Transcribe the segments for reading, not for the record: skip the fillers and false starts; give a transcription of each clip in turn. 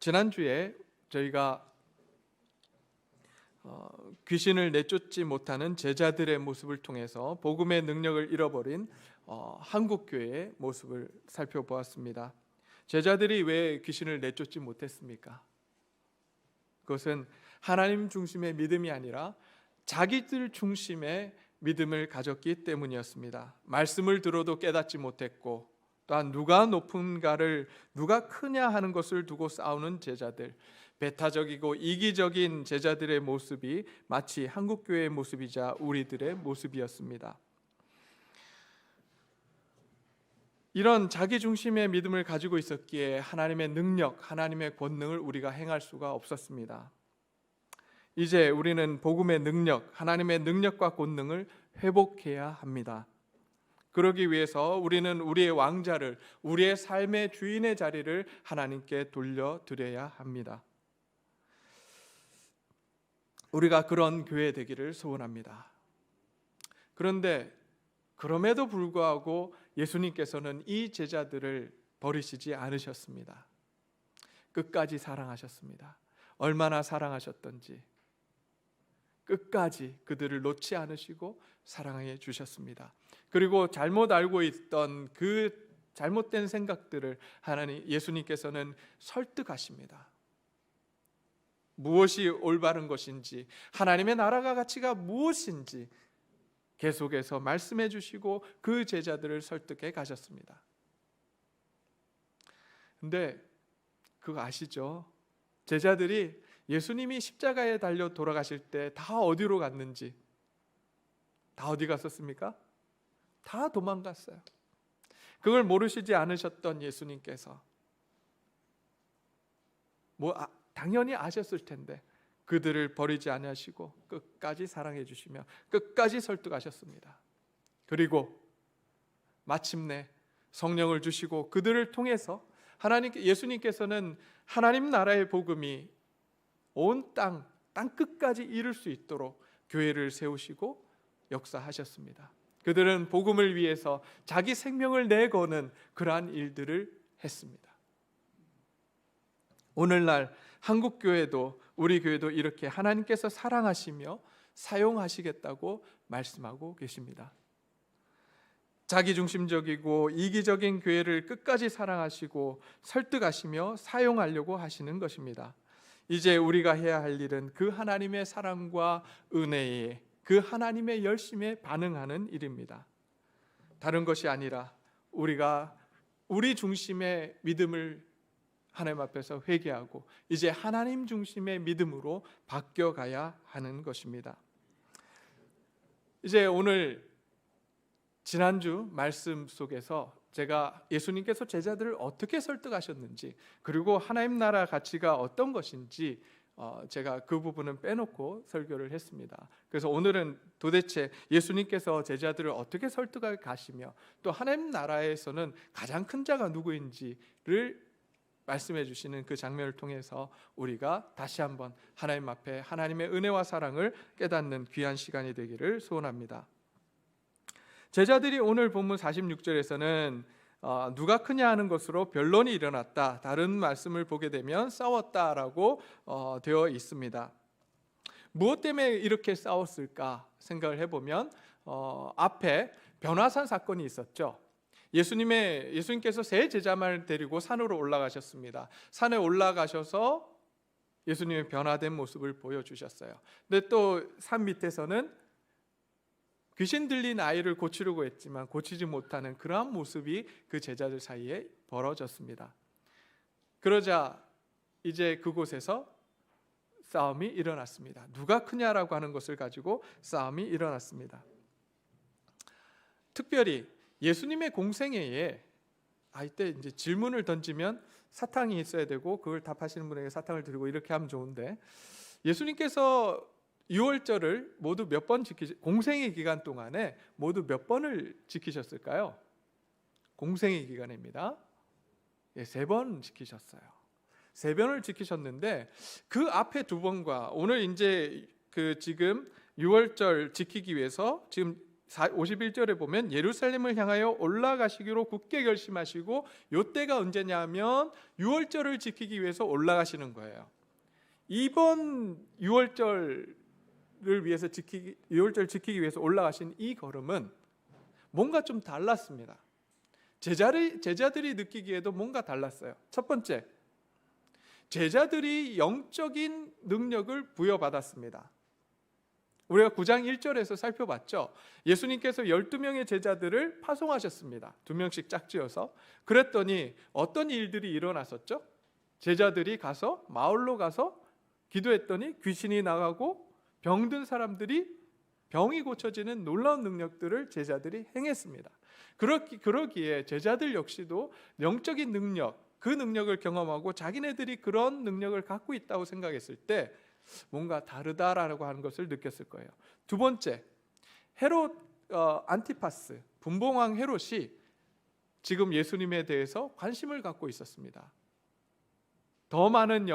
지난주에 저희가 귀신을 내쫓지 못하는 제자들의 모습을 통해서 복음의 능력을 잃어버린 한국교회의 모습을 살펴보았습니다. 제자들이 왜 귀신을 내쫓지 못했습니까? 그것은 하나님 중심의 믿음이 아니라 자기들 중심의 믿음을 가졌기 때문이었습니다. 말씀을 들어도 깨닫지 못했고, 또한 누가 높은가를, 누가 크냐 하는 것을 두고 싸우는 제자들, 배타적이고 이기적인 제자들의 모습이 마치 한국교회의 모습이자 우리들의 모습이었습니다. 이런 자기 중심의 믿음을 가지고 있었기에 하나님의 능력, 하나님의 권능을 우리가 행할 수가 없었습니다. 이제 우리는 복음의 능력, 하나님의 능력과 권능을 회복해야 합니다. 그러기 위해서 우리는 우리의 왕자를, 우리의 삶의 주인의 자리를 하나님께 돌려드려야 합니다. 우리가 그런 교회 되기를 소원합니다. 그런데 그럼에도 불구하고 예수님께서는 이 제자들을 버리시지 않으셨습니다. 끝까지 사랑하셨습니다. 얼마나 사랑하셨던지 끝까지 그들을 놓지 않으시고 사랑해 주셨습니다. 그리고 잘못 알고 있던 그 잘못된 생각들을 예수님께서는 설득하십니다. 무엇이 올바른 것인지, 하나님의 나라가 가치가 무엇인지 계속해서 말씀해 주시고 그 제자들을 설득해 가셨습니다. 근데 그거 아시죠? 제자들이 예수님이 십자가에 달려 돌아가실 때 다 어디로 갔는지, 다 어디 갔었습니까? 다 도망갔어요. 그걸 모르시지 않으셨던 예수님께서 당연히 아셨을 텐데 그들을 버리지 않으시고 끝까지 사랑해 주시며 끝까지 설득하셨습니다. 그리고 마침내 성령을 주시고 그들을 통해서 예수님께서는 하나님 나라의 복음이 온 땅 끝까지 이룰 수 있도록 교회를 세우시고 역사하셨습니다. 그들은 복음을 위해서 자기 생명을 내거는 그러한 일들을 했습니다. 오늘날 한국교회도, 우리 교회도 이렇게 하나님께서 사랑하시며 사용하시겠다고 말씀하고 계십니다. 자기중심적이고 이기적인 교회를 끝까지 사랑하시고 설득하시며 사용하려고 하시는 것입니다. 이제 우리가 해야 할 일은 그 하나님의 사랑과 은혜에, 그 하나님의 열심에 반응하는 일입니다. 다른 것이 아니라 우리가 우리 중심의 믿음을 하나님 앞에서 회개하고 이제 하나님 중심의 믿음으로 바뀌어가야 하는 것입니다. 이제 오늘 지난주 말씀 속에서 제가 예수님께서 제자들을 어떻게 설득하셨는지, 그리고 하나님 나라 가치가 어떤 것인지 제가 그 부분은 빼놓고 설교를 했습니다. 그래서 오늘은 도대체 예수님께서 제자들을 어떻게 설득할 가시며 또 하나님 나라에서는 가장 큰 자가 누구인지를 말씀해 주시는 그 장면을 통해서 우리가 다시 한번 하나님 앞에 하나님의 은혜와 사랑을 깨닫는 귀한 시간이 되기를 소원합니다. 제자들이 오늘 본문 46절에서는 누가 크냐 하는 것으로 변론이 일어났다, 다른 말씀을 보게 되면 싸웠다라고 되어 있습니다. 무엇 때문에 이렇게 싸웠을까 생각을 해보면 앞에 변화산 사건이 있었죠. 예수님께서 세 제자만을 데리고 산으로 올라가셨습니다. 산에 올라가셔서 예수님의 변화된 모습을 보여주셨어요. 근데 또 산 밑에서는 귀신 들린 아이를 고치려고 했지만 고치지 못하는 그러한 모습이 그 제자들 사이에 벌어졌습니다. 그러자 이제 그곳에서 싸움이 일어났습니다. 누가 크냐라고 하는 것을 가지고 싸움이 일어났습니다. 특별히 예수님의 공생애에 이때 이제 질문을 던지면 사탕이 있어야 되고 그걸 답하시는 분에게 사탕을 드리고 이렇게 하면 좋은데, 예수님께서 유월절을 모두 몇 번 공생의 기간 동안에 모두 몇 번을 지키셨을까요? 공생의 기간입니다. 3번 지키셨어요. 3번을 지키셨는데 그 앞에 2번과 오늘 이제 지금 유월절 지키기 위해서 지금 51절에 보면 예루살렘을 향하여 올라가시기로 굳게 결심하시고 요때가 언제냐 하면 유월절을 지키기 위해서 올라가시는 거예요. 이번 유월절 지키기 위해서 올라가신 이 걸음은 뭔가 좀 달랐습니다. 제자들이 느끼기에도 뭔가 달랐어요. 첫 번째, 제자들이 영적인 능력을 부여받았습니다. 우리가 9장 1절에서 살펴봤죠. 예수님께서 12명의 제자들을 파송하셨습니다. 2명씩 짝지어서. 그랬더니 어떤 일들이 일어났었죠? 제자들이 마을로 가서 기도했더니 귀신이 나가고 병든 사람들이 병이 고쳐지는 놀라운 능력들을 제자들이 행했습니다. 그러기에 제자들 역시도 영적인 능력, 그 능력을 경험하고 자기네들이 그런 능력을 갖고 있다고 생각했을 때 뭔가 다르다라고 하는 것을 느꼈을 거예요. 두 번째, 헤롯 안티파스, 분봉왕 헤롯이 지금 예수님에 대해서 관심을 갖고 있었습니다. 더 많은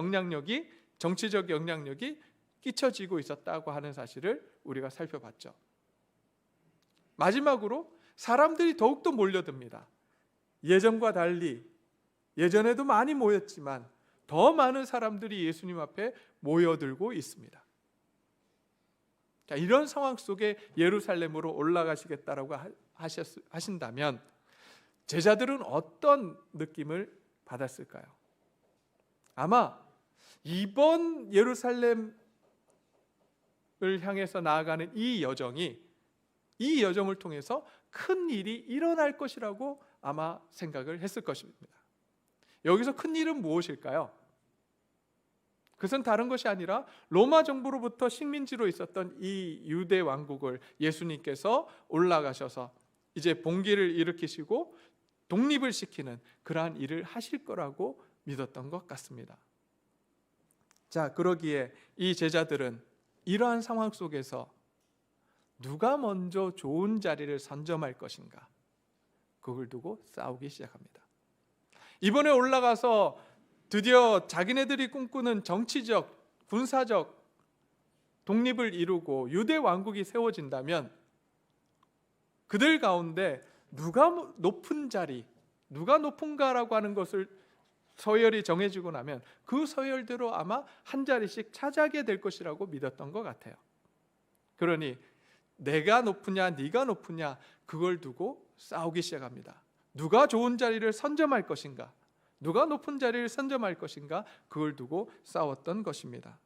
정치적 영향력이 끼쳐지고 있었다고 하는 사실을 우리가 살펴봤죠. 마지막으로 사람들이 더욱더 몰려듭니다. 예전과 달리 예전에도 많이 모였지만 더 많은 사람들이 예수님 앞에 모여들고 있습니다. 자, 이런 상황 속에 예루살렘으로 올라가시겠다라고 하신다면 제자들은 어떤 느낌을 받았을까요? 아마 이번 예루살렘을 향해서 나아가는 이 여정을 통해서 큰 일이 일어날 것이라고 아마 생각을 했을 것입니다. 여기서 큰 일은 무엇일까요? 그것은 다른 것이 아니라 로마 정부로부터 식민지로 있었던 이 유대 왕국을 예수님께서 올라가셔서 이제 봉기를 일으키시고 독립을 시키는 그러한 일을 하실 거라고 믿었던 것 같습니다. 자, 그러기에 이 제자들은 이러한 상황 속에서 누가 먼저 좋은 자리를 선점할 것인가, 그걸 두고 싸우기 시작합니다. 이번에 올라가서 드디어 자기네들이 꿈꾸는 정치적, 군사적 독립을 이루고 유대 왕국이 세워진다면 그들 가운데 누가 높은 자리, 누가 높은가라고 하는 것을 서열이 정해지고 나면 그 서열대로 아마 한 자리씩 차지하게 될 것이라고 믿었던 것 같아요. 그러니 내가 높으냐 네가 높으냐 그걸 두고 싸우기 시작합니다. 누가 좋은 자리를 선점할 것인가, 누가 높은 자리를 선점할 것인가, 그걸 두고 싸웠던 것입니다.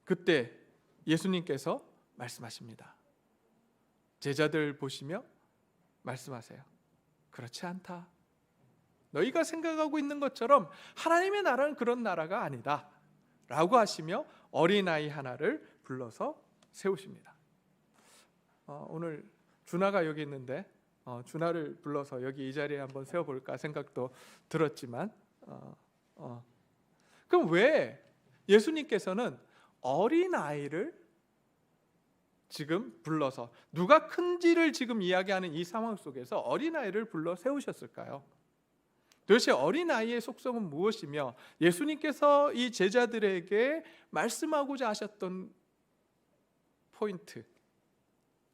그때 예수님께서 말씀하십니다. 제자들 보시며 말씀하세요. 그렇지 않다. 너희가 생각하고 있는 것처럼 하나님의 나라는 그런 나라가 아니다 라고 하시며 어린아이 하나를 불러서 세우십니다. 오늘 준하가 여기 있는데 준하를 불러서 여기 이 자리에 한번 세워볼까 생각도 들었지만 그럼 왜 예수님께서는 어린아이를 지금 불러서, 누가 큰지를 지금 이야기하는 이 상황 속에서 어린아이를 불러 세우셨을까요? 도대체 어린아이의 속성은 무엇이며 예수님께서 이 제자들에게 말씀하고자 하셨던 포인트,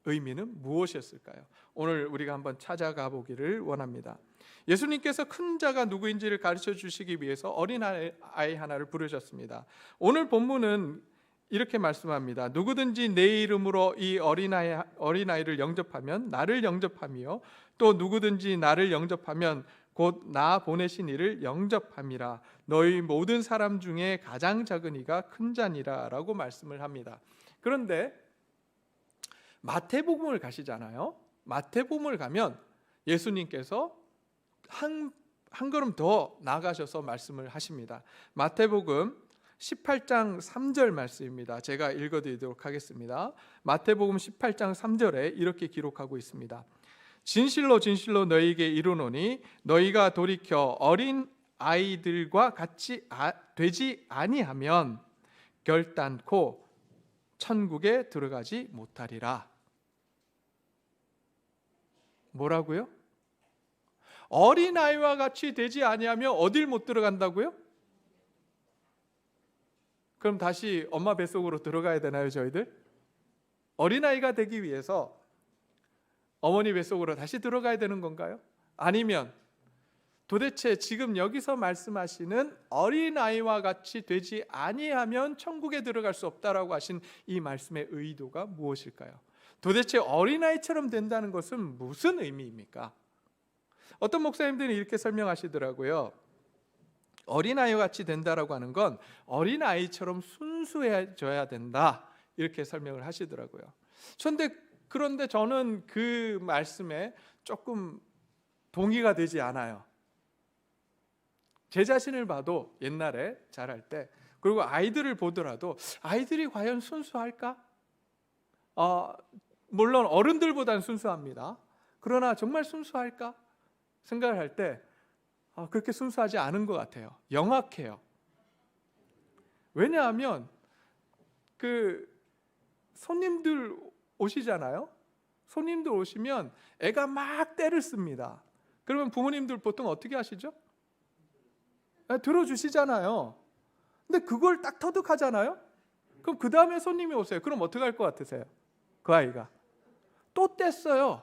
의미는 무엇이었을까요? 오늘 우리가 한번 찾아가 보기를 원합니다. 예수님께서 큰 자가 누구인지를 가르쳐 주시기 위해서 어린아이 하나를 부르셨습니다. 오늘 본문은 이렇게 말씀합니다. 누구든지 내 이름으로 이 어린아이를 영접하면 나를 영접하며 또 누구든지 나를 영접하면 곧 나 보내신 이를 영접함이라. 너희 모든 사람 중에 가장 작은 이가 큰 자니라 라고 말씀을 합니다. 그런데 마태복음을 가시잖아요. 마태복음을 가면 예수님께서 한 걸음 더 나가셔서 말씀을 하십니다. 마태복음 18장 3절 말씀입니다. 제가 읽어드리도록 하겠습니다. 마태복음 18장 3절에 이렇게 기록하고 있습니다. 진실로 진실로 너희에게 이르노니 너희가 돌이켜 어린 아이들과 같이 되지 아니하면 결단코 천국에 들어가지 못하리라. 뭐라고요? 어린아이와 같이 되지 아니하면 어딜 못 들어간다고요? 그럼 다시 엄마 뱃속으로 들어가야 되나요, 저희들? 어린아이가 되기 위해서 어머니 뱃속으로 다시 들어가야 되는 건가요? 아니면 도대체 지금 여기서 말씀하시는 어린아이와 같이 되지 아니하면 천국에 들어갈 수 없다라고 하신 이 말씀의 의도가 무엇일까요? 도대체 어린아이처럼 된다는 것은 무슨 의미입니까? 어떤 목사님들이 이렇게 설명하시더라고요. 어린아이와 같이 된다라고 하는 건 어린아이처럼 순수해져야 된다, 이렇게 설명을 하시더라고요. 그런데 저는 그 말씀에 조금 동의가 되지 않아요. 제 자신을 봐도 옛날에 자랄 때, 그리고 아이들을 보더라도 아이들이 과연 순수할까? 물론 어른들보다는 순수합니다. 그러나 정말 순수할까? 생각을 할 때 그렇게 순수하지 않은 것 같아요. 영악해요. 왜냐하면 그 손님들 오시잖아요. 손님들 오시면 애가 막 떼를 씁니다. 그러면 부모님들 보통 어떻게 하시죠? 들어주시잖아요. 근데 그걸 딱 터득하잖아요. 그럼 그 다음에 손님이 오세요. 그럼 어떻게 할 것 같으세요? 그 아이가 또 뗐어요.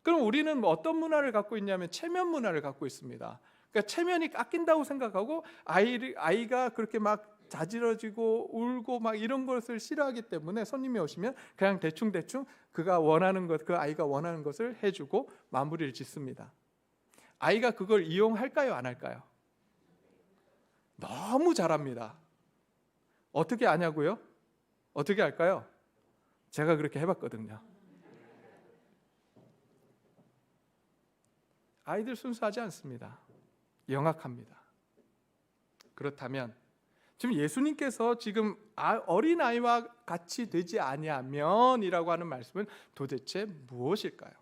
그럼 우리는 어떤 문화를 갖고 있냐면 체면 문화를 갖고 있습니다. 그러니까 체면이 깎인다고 생각하고 아이가 그렇게 막 자지러지고 울고 막 이런 것을 싫어하기 때문에 손님이 오시면 그냥 대충 그가 원하는 것, 그 아이가 원하는 것을 해주고 마무리를 짓습니다. 아이가 그걸 이용할까요, 안 할까요? 너무 잘합니다. 어떻게 아냐고요? 어떻게 할까요? 제가 그렇게 해봤거든요. 아이들 순수하지 않습니다. 영악합니다. 그렇다면 지금 예수님께서 지금 어린아이와 같이 되지 아니하면이라고 하는 말씀은 도대체 무엇일까요?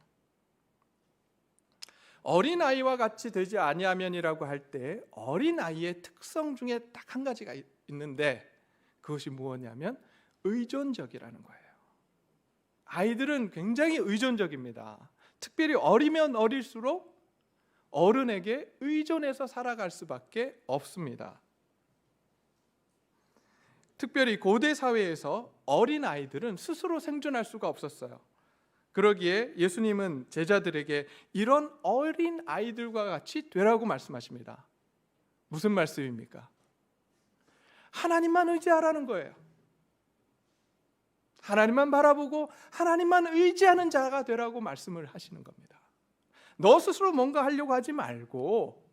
어린아이와 같이 되지 아니하면이라고 할 때 어린아이의 특성 중에 딱 한 가지가 있는데 그것이 무엇이냐면 의존적이라는 거예요. 아이들은 굉장히 의존적입니다. 특별히 어리면 어릴수록 어른에게 의존해서 살아갈 수밖에 없습니다. 특별히 고대 사회에서 어린 아이들은 스스로 생존할 수가 없었어요. 그러기에 예수님은 제자들에게 이런 어린 아이들과 같이 되라고 말씀하십니다. 무슨 말씀입니까? 하나님만 의지하라는 거예요. 하나님만 바라보고 하나님만 의지하는 자가 되라고 말씀을 하시는 겁니다. 너 스스로 뭔가 하려고 하지 말고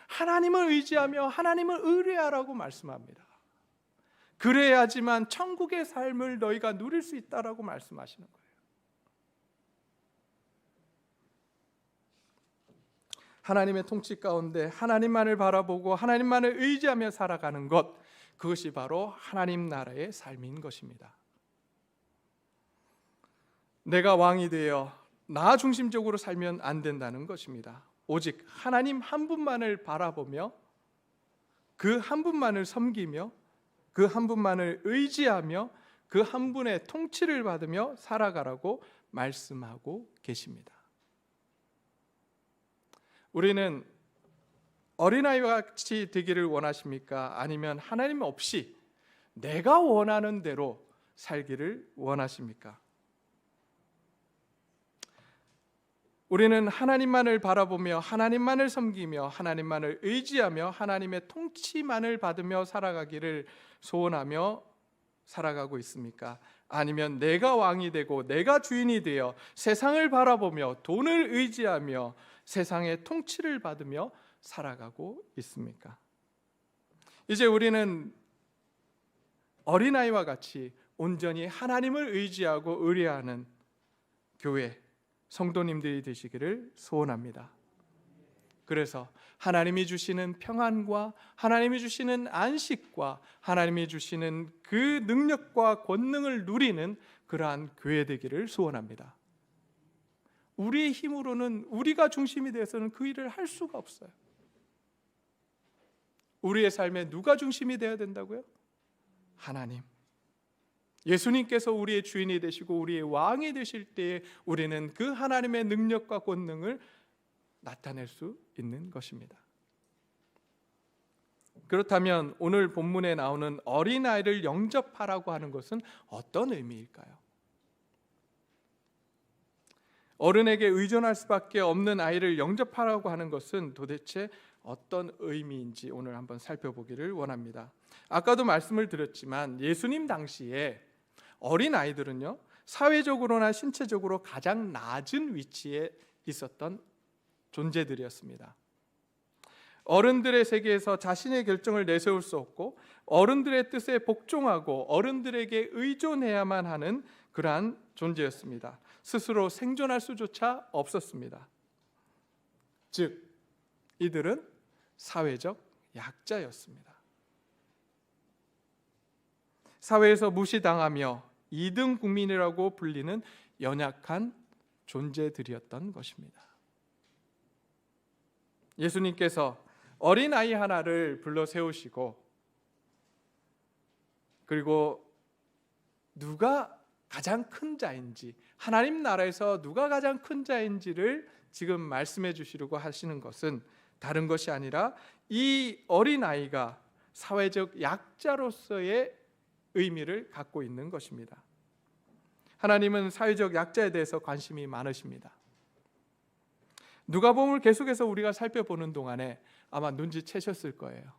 하나님을 의지하며 하나님을 의뢰하라고 말씀합니다. 그래야지만 천국의 삶을 너희가 누릴 수 있다라고 말씀하시는 거예요. 하나님의 통치 가운데 하나님만을 바라보고 하나님만을 의지하며 살아가는 것, 그것이 바로 하나님 나라의 삶인 것입니다. 내가 왕이 되어 나 중심적으로 살면 안 된다는 것입니다. 오직 하나님 한 분만을 바라보며 그 한 분만을 섬기며 그 한 분만을 의지하며 그 한 분의 통치를 받으며 살아가라고 말씀하고 계십니다. 우리는 어린아이와 같이 되기를 원하십니까? 아니면 하나님 없이 내가 원하는 대로 살기를 원하십니까? 우리는 하나님만을 바라보며 하나님만을 섬기며 하나님만을 의지하며 하나님의 통치만을 받으며 살아가기를 소원하며 살아가고 있습니까? 아니면 내가 왕이 되고 내가 주인이 되어 세상을 바라보며 돈을 의지하며 세상의 통치를 받으며 살아가고 있습니까? 이제 우리는 어린아이와 같이 온전히 하나님을 의지하고 의뢰하는 교회 성도님들이 되시기를 소원합니다. 그래서 하나님이 주시는 평안과 하나님이 주시는 안식과 하나님이 주시는 그 능력과 권능을 누리는 그러한 교회 되기를 소원합니다. 우리의 힘으로는, 우리가 중심이 되어서는 그 일을 할 수가 없어요. 우리의 삶에 누가 중심이 되어야 된다고요? 하나님. 예수님께서 우리의 주인이 되시고 우리의 왕이 되실 때에 우리는 그 하나님의 능력과 권능을 나타낼 수 있는 것입니다. 그렇다면 오늘 본문에 나오는 어린아이를 영접하라고 하는 것은 어떤 의미일까요? 어른에게 의존할 수밖에 없는 아이를 영접하라고 하는 것은 도대체 어떤 의미인지 오늘 한번 살펴보기를 원합니다. 아까도 말씀을 드렸지만 예수님 당시에 어린 아이들은요, 사회적으로나 신체적으로 가장 낮은 위치에 있었던 존재들이었습니다. 어른들의 세계에서 자신의 결정을 내세울 수 없고 어른들의 뜻에 복종하고 어른들에게 의존해야만 하는 그러한 존재였습니다. 스스로 생존할 수조차 없었습니다. 즉, 이들은 사회적 약자였습니다. 사회에서 무시당하며 2등 국민이라고 불리는 연약한 존재들이었던 것입니다. 예수님께서 어린아이 하나를 불러 세우시고, 그리고 누가 가장 큰 자인지, 하나님 나라에서 누가 가장 큰 자인지를 지금 말씀해 주시려고 하시는 것은 다른 것이 아니라 이 어린아이가 사회적 약자로서의 의미를 갖고 있는 것입니다. 하나님은 사회적 약자에 대해서 관심이 많으십니다. 누가복음을 계속해서 우리가 살펴보는 동안에 아마 눈치채셨을 거예요.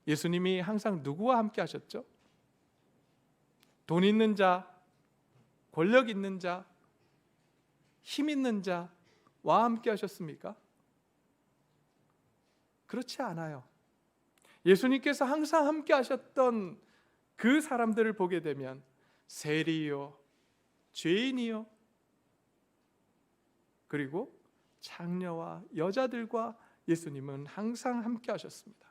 예수님이 항상 누구와 함께 하셨죠? 돈 있는 자, 권력 있는 자, 힘 있는 자와 함께 하셨습니까? 그렇지 않아요. 예수님께서 항상 함께 하셨던 그 사람들을 보게 되면 세리요, 죄인이요, 그리고 장녀와 여자들과 예수님은 항상 함께 하셨습니다.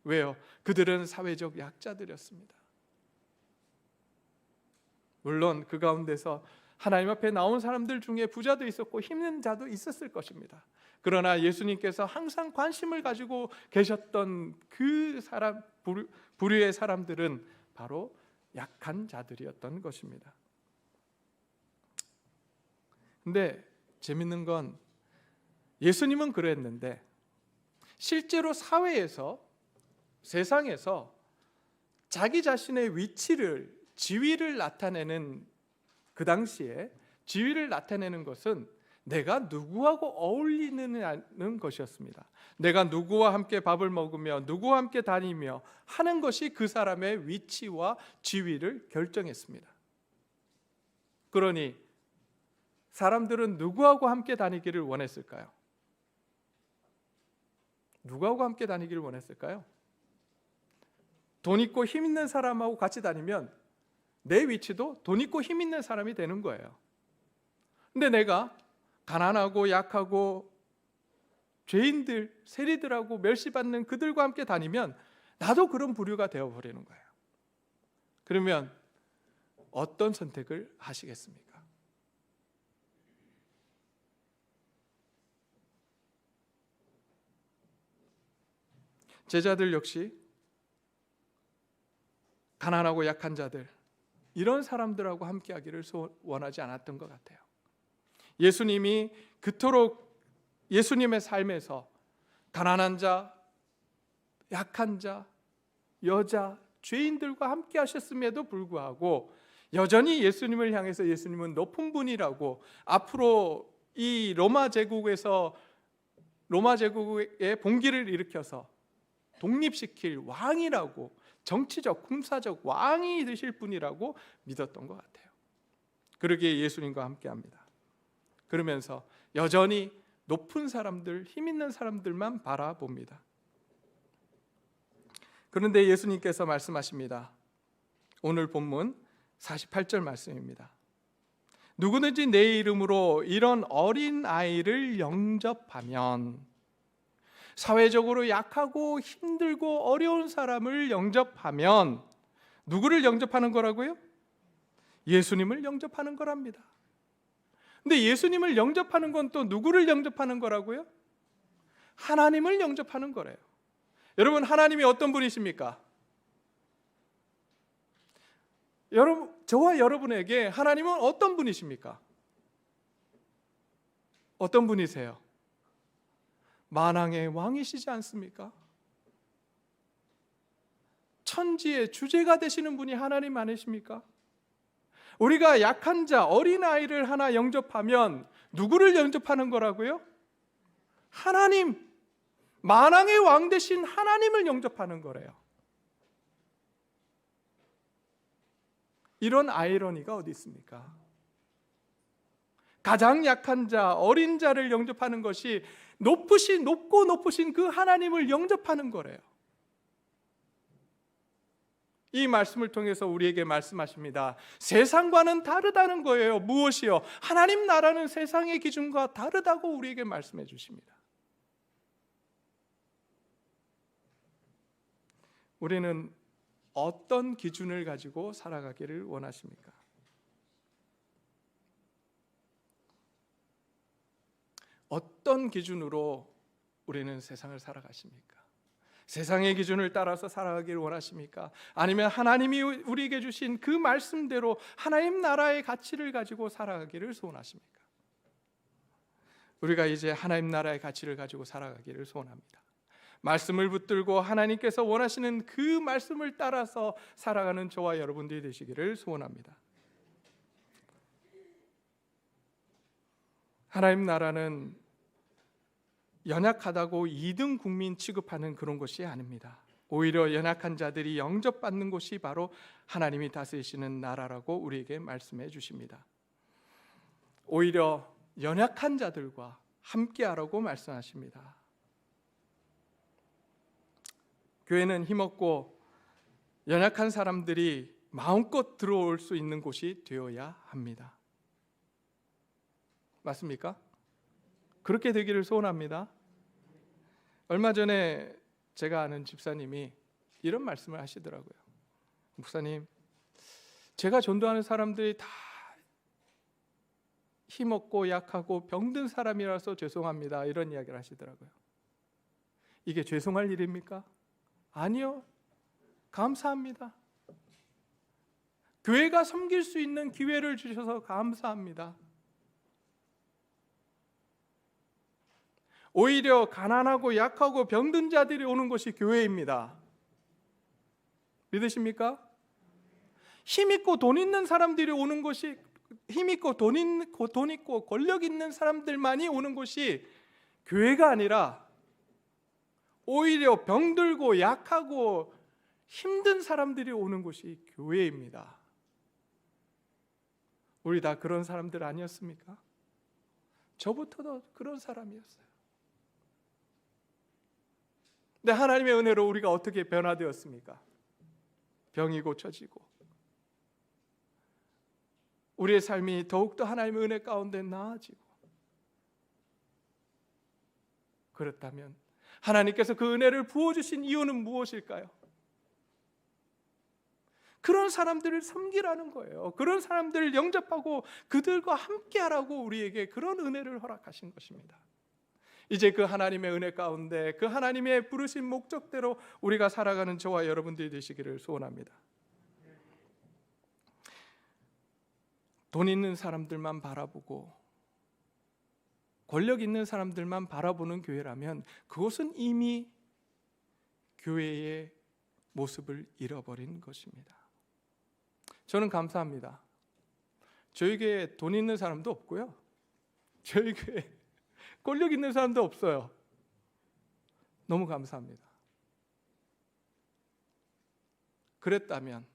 왜요? 그들은 사회적 약자들이었습니다. 물론 그 가운데서 하나님 앞에 나온 사람들 중에 부자도 있었고 힘든 자도 있었을 것입니다. 그러나 예수님께서 항상 관심을 가지고 계셨던 그 사람, 부류의 사람들은 바로 약한 자들이었던 것입니다. 근데 재밌는 건 예수님은 그랬는데 실제로 사회에서, 세상에서 자기 자신의 위치를, 지위를 나타내는, 그 당시에 지위를 나타내는 것은 내가 누구하고 어울리느냐는 것이었습니다. 내가 누구와 함께 밥을 먹으며 누구와 함께 다니며 하는 것이 그 사람의 위치와 지위를 결정했습니다. 그러니 사람들은 누구하고 함께 다니기를 원했을까요? 누구하고 함께 다니기를 원했을까요? 돈 있고 힘 있는 사람하고 같이 다니면 내 위치도 돈 있고 힘 있는 사람이 되는 거예요. 근데 내가 가난하고 약하고 죄인들, 세리들하고 멸시받는 그들과 함께 다니면 나도 그런 부류가 되어버리는 거예요. 그러면 어떤 선택을 하시겠습니까? 제자들 역시 가난하고 약한 자들, 이런 사람들하고 함께하기를 원하지 않았던 것 같아요. 예수님이 그토록 예수님의 삶에서 가난한 자, 약한 자, 여자, 죄인들과 함께 하셨음에도 불구하고 여전히 예수님을 향해서 예수님은 높은 분이라고, 앞으로 이 로마 제국의 봉기를 일으켜서 독립시킬 왕이라고, 정치적, 군사적 왕이 되실 분이라고 믿었던 것 같아요. 그러기에 예수님과 함께합니다. 그러면서 여전히 높은 사람들, 힘 있는 사람들만 바라봅니다. 그런데 예수님께서 말씀하십니다. 오늘 본문 48절 말씀입니다. 누구든지 내 이름으로 이런 어린 아이를 영접하면, 사회적으로 약하고 힘들고 어려운 사람을 영접하면, 누구를 영접하는 거라고요? 예수님을 영접하는 거랍니다. 근데 예수님을 영접하는 건 또 누구를 영접하는 거라고요? 하나님을 영접하는 거래요. 여러분, 하나님이 어떤 분이십니까? 여러분, 저와 여러분에게 하나님은 어떤 분이십니까? 어떤 분이세요? 만왕의 왕이시지 않습니까? 천지의 주제가 되시는 분이 하나님 아니십니까? 우리가 약한 자, 어린아이를 하나 영접하면 누구를 영접하는 거라고요? 하나님, 만왕의 왕 되신 하나님을 영접하는 거래요. 이런 아이러니가 어디 있습니까? 가장 약한 자, 어린 자를 영접하는 것이 높고 높으신 그 하나님을 영접하는 거래요. 이 말씀을 통해서 우리에게 말씀하십니다. 세상과는 다르다는 거예요. 무엇이요? 하나님 나라는 세상의 기준과 다르다고 우리에게 말씀해 주십니다. 우리는 어떤 기준을 가지고 살아가기를 원하십니까? 어떤 기준으로 우리는 세상을 살아가십니까? 세상의 기준을 따라서 살아가기를 원하십니까? 아니면 하나님이 우리에게 주신 그 말씀대로 하나님 나라의 가치를 가지고 살아가기를 소원하십니까? 우리가 이제 하나님 나라의 가치를 가지고 살아가기를 소원합니다. 말씀을 붙들고 하나님께서 원하시는 그 말씀을 따라서 살아가는 저와 여러분들이 되시기를 소원합니다. 하나님 나라는 연약하다고 2등 국민 취급하는 그런 것이 아닙니다. 오히려 연약한 자들이 영접받는 곳이 바로 하나님이 다스리시는 나라라고 우리에게 말씀해 주십니다. 오히려 연약한 자들과 함께하라고 말씀하십니다. 교회는 힘없고 연약한 사람들이 마음껏 들어올 수 있는 곳이 되어야 합니다. 맞습니까? 그렇게 되기를 소원합니다. 얼마 전에 제가 아는 집사님이 이런 말씀을 하시더라고요. 목사님, 제가 전도하는 사람들이 다 힘없고 약하고 병든 사람이라서 죄송합니다. 이런 이야기를 하시더라고요. 이게 죄송할 일입니까? 아니요. 감사합니다. 교회가 섬길 수 있는 기회를 주셔서 감사합니다. 오히려 가난하고 약하고 병든 자들이 오는 것이 교회입니다. 믿으십니까? 힘있고 돈 있는 사람들이 오는 것이, 힘있고 돈 있고 권력 있는 사람들만이 오는 곳이 교회가 아니라 오히려 병들고 약하고 힘든 사람들이 오는 곳이 교회입니다. 우리 다 그런 사람들 아니었습니까? 저부터도 그런 사람이었어요. 근데 하나님의 은혜로 우리가 어떻게 변화되었습니까? 병이 고쳐지고 우리의 삶이 더욱더 하나님의 은혜 가운데 나아지고, 그렇다면 하나님께서 그 은혜를 부어주신 이유는 무엇일까요? 그런 사람들을 섬기라는 거예요. 그런 사람들을 영접하고 그들과 함께하라고 우리에게 그런 은혜를 허락하신 것입니다. 이제 그 하나님의 은혜 가운데 그 하나님의 부르신 목적대로 우리가 살아가는 저와 여러분들이 되시기를 소원합니다. 돈 있는 사람들만 바라보고 권력 있는 사람들만 바라보는 교회라면 그것은 이미 교회의 모습을 잃어버린 것입니다. 저는 감사합니다. 저희 교회에 돈 있는 사람도 없고요, 저희 교회에 권력 있는 사람도 없어요. 너무 감사합니다. 그랬다면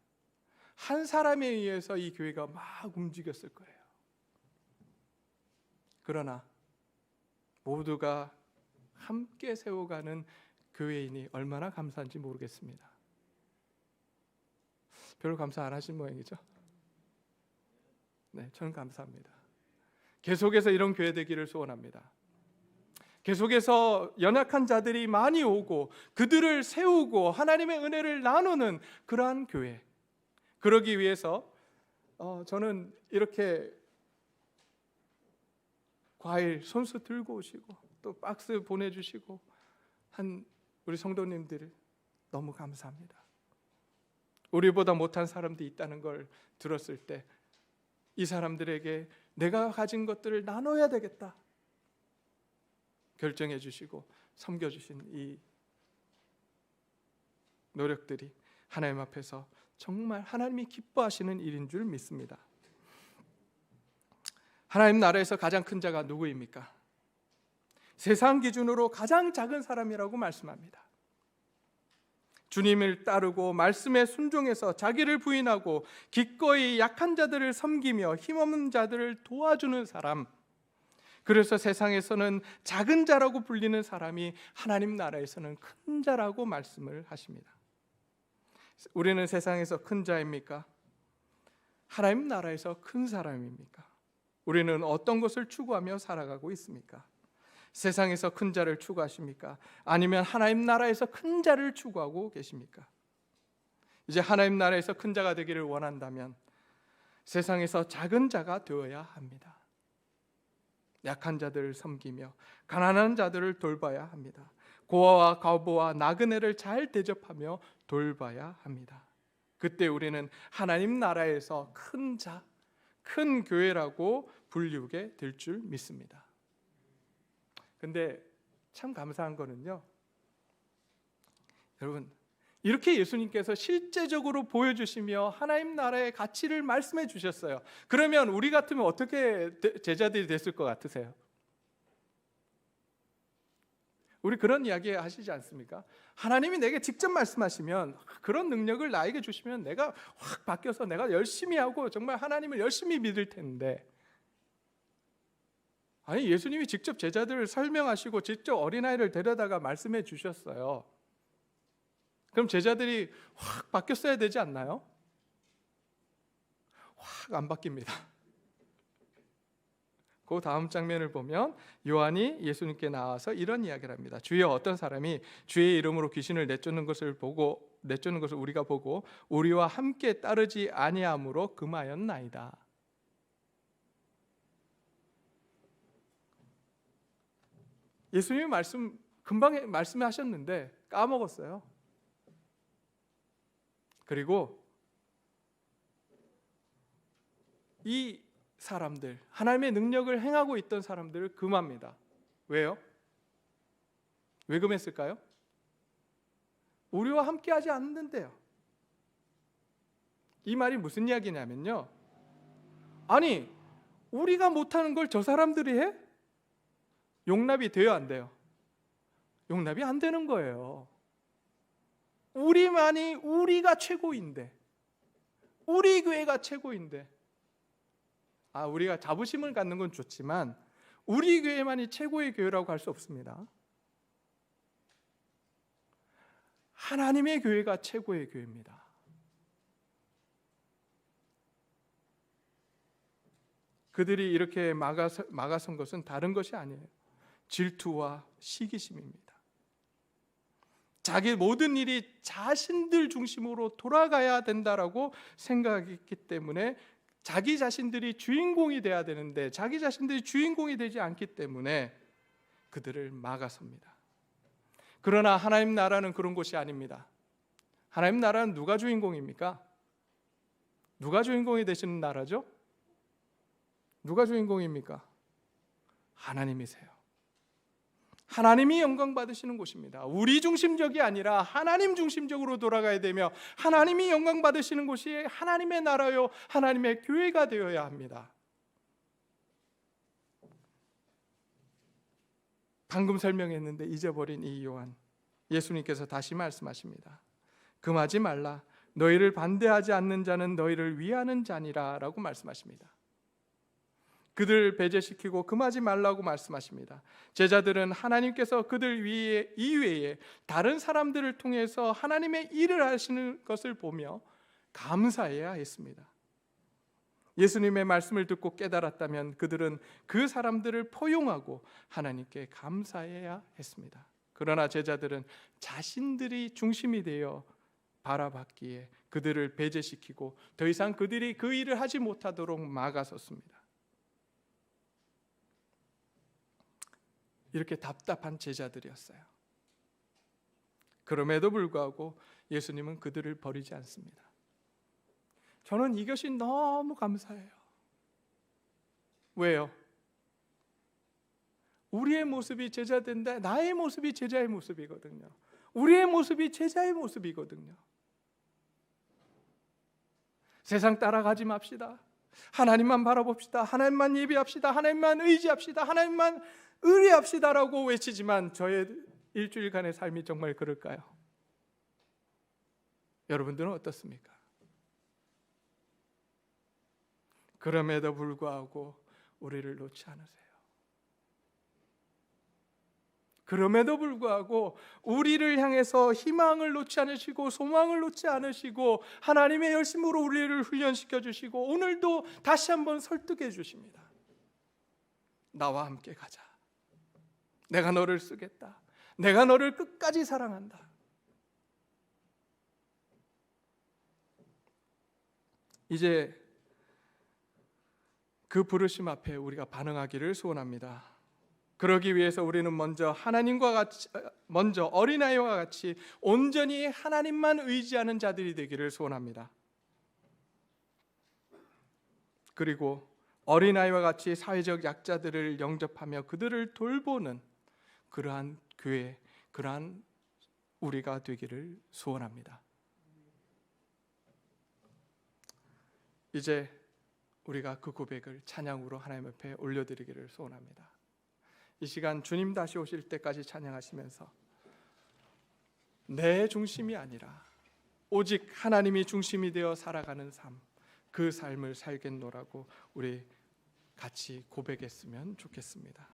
한 사람에 의해서 이 교회가 막 움직였을 거예요. 그러나 모두가 함께 세워가는 교회인이 얼마나 감사한지 모르겠습니다. 별로 감사 안 하신 모양이죠? 네, 저는 감사합니다. 계속해서 이런 교회 되기를 소원합니다. 계속해서 연약한 자들이 많이 오고 그들을 세우고 하나님의 은혜를 나누는 그러한 교회, 그러기 위해서 저는 이렇게 과일 손수 들고 오시고 또 박스 보내주시고 한 우리 성도님들 너무 감사합니다. 우리보다 못한 사람들이 있다는 걸 들었을 때 이 사람들에게 내가 가진 것들을 나눠야 되겠다 결정해 주시고 섬겨주신 이 노력들이 하나님 앞에서 정말 하나님이 기뻐하시는 일인 줄 믿습니다. 하나님 나라에서 가장 큰 자가 누구입니까? 세상 기준으로 가장 작은 사람이라고 말씀합니다. 주님을 따르고 말씀에 순종해서 자기를 부인하고 기꺼이 약한 자들을 섬기며 힘없는 자들을 도와주는 사람, 그래서 세상에서는 작은 자라고 불리는 사람이 하나님 나라에서는 큰 자라고 말씀을 하십니다. 우리는 세상에서 큰 자입니까? 하나님 나라에서 큰 사람입니까? 우리는 어떤 것을 추구하며 살아가고 있습니까? 세상에서 큰 자를 추구하십니까? 아니면 하나님 나라에서 큰 자를 추구하고 계십니까? 이제 하나님 나라에서 큰 자가 되기를 원한다면 세상에서 작은 자가 되어야 합니다. 약한 자들을 섬기며 가난한 자들을 돌봐야 합니다. 고아와 과부와 나그네를 잘 대접하며 돌봐야 합니다. 그때 우리는 하나님 나라에서 큰 자, 큰 교회라고 불리우게 될 줄 믿습니다. 근데 참 감사한 거는요, 여러분, 이렇게 예수님께서 실제적으로 보여주시며 하나님 나라의 가치를 말씀해 주셨어요. 그러면 우리 같으면 어떻게 제자들이 됐을 것 같으세요? 우리 그런 이야기 하시지 않습니까? 하나님이 내게 직접 말씀하시면, 그런 능력을 나에게 주시면 내가 확 바뀌어서 내가 열심히 하고 정말 하나님을 열심히 믿을 텐데, 아니, 예수님이 직접 제자들을 설명하시고 직접 어린아이를 데려다가 말씀해 주셨어요. 그럼 제자들이 확 바뀌었어야 되지 않나요? 확 안 바뀝니다. 그 다음 장면을 보면 요한이 예수님께 나와서 이런 이야기를 합니다. 주여, 어떤 사람이 주의 이름으로 귀신을 내쫓는 것을 우리가 보고 우리와 함께 따르지 아니함으로 금하였나이다. 예수님이 금방 말씀하셨는데 까먹었어요. 그리고 이 사람들, 하나님의 능력을 행하고 있던 사람들을 금합니다. 왜요? 왜 금했을까요? 우리와 함께하지 않는데요. 이 말이 무슨 이야기냐면요, 아니, 우리가 못하는 걸 저 사람들이 해? 용납이 돼요, 안 돼요? 용납이 안 되는 거예요. 우리가 최고인데, 우리 교회가 최고인데, 우리가 자부심을 갖는 건 좋지만 우리 교회만이 최고의 교회라고 할 수 없습니다. 하나님의 교회가 최고의 교회입니다. 그들이 이렇게 막아선 것은 다른 것이 아니에요. 질투와 시기심입니다. 자기 모든 일이 자신들 중심으로 돌아가야 된다라고 생각했기 때문에 자기 자신들이 주인공이 돼야 되는데 자기 자신들이 주인공이 되지 않기 때문에 그들을 막아섭니다. 그러나 하나님 나라는 그런 곳이 아닙니다. 하나님 나라는 누가 주인공입니까? 누가 주인공이 되시는 나라죠? 누가 주인공입니까? 하나님이세요. 하나님이 영광 받으시는 곳입니다. 우리 중심적이 아니라 하나님 중심적으로 돌아가야 되며, 하나님이 영광 받으시는 곳이 하나님의 나라요 하나님의 교회가 되어야 합니다. 방금 설명했는데 잊어버린 이 요한, 예수님께서 다시 말씀하십니다. 금하지 말라. 너희를 반대하지 않는 자는 너희를 위하는 자니라 라고 말씀하십니다. 그들을 배제시키고 금하지 말라고 말씀하십니다. 제자들은 하나님께서 그들 이외에 다른 사람들을 통해서 하나님의 일을 하시는 것을 보며 감사해야 했습니다. 예수님의 말씀을 듣고 깨달았다면 그들은 그 사람들을 포용하고 하나님께 감사해야 했습니다. 그러나 제자들은 자신들이 중심이 되어 바라봤기에 그들을 배제시키고 더 이상 그들이 그 일을 하지 못하도록 막아섰습니다. 이렇게 답답한 제자들이었어요. 그럼에도 불구하고 예수님은 그들을 버리지 않습니다. 저는 이것이 너무 감사해요. 왜요? 우리의 모습이 제자된다. 나의 모습이 제자의 모습이거든요. 우리의 모습이 제자의 모습이거든요. 세상 따라가지 맙시다. 하나님만 바라봅시다. 하나님만 예비합시다. 하나님만 의지합시다. 하나님만 의뢰합시다라고 외치지만 저의 일주일간의 삶이 정말 그럴까요? 여러분들은 어떻습니까? 그럼에도 불구하고 우리를 놓지 않으세요. 그럼에도 불구하고 우리를 향해서 희망을 놓지 않으시고 소망을 놓지 않으시고 하나님의 열심으로 우리를 훈련시켜 주시고 오늘도 다시 한번 설득해 주십니다. 나와 함께 가자. 내가 너를 쓰겠다. 내가 너를 끝까지 사랑한다. 이제 그 부르심 앞에 우리가 반응하기를 소원합니다. 그러기 위해서 우리는 먼저 어린아이와 같이 온전히 하나님만 의지하는 자들이 되기를 소원합니다. 그리고 어린아이와 같이 사회적 약자들을 영접하며 그들을 돌보는 그러한 교회, 그러한 우리가 되기를 소원합니다. 이제 우리가 그 고백을 찬양으로 하나님 앞에 올려드리기를 소원합니다. 이 시간 주님 다시 오실 때까지 찬양하시면서 내 중심이 아니라 오직 하나님이 중심이 되어 살아가는 삶, 그 삶을 살겠노라고 우리 같이 고백했으면 좋겠습니다.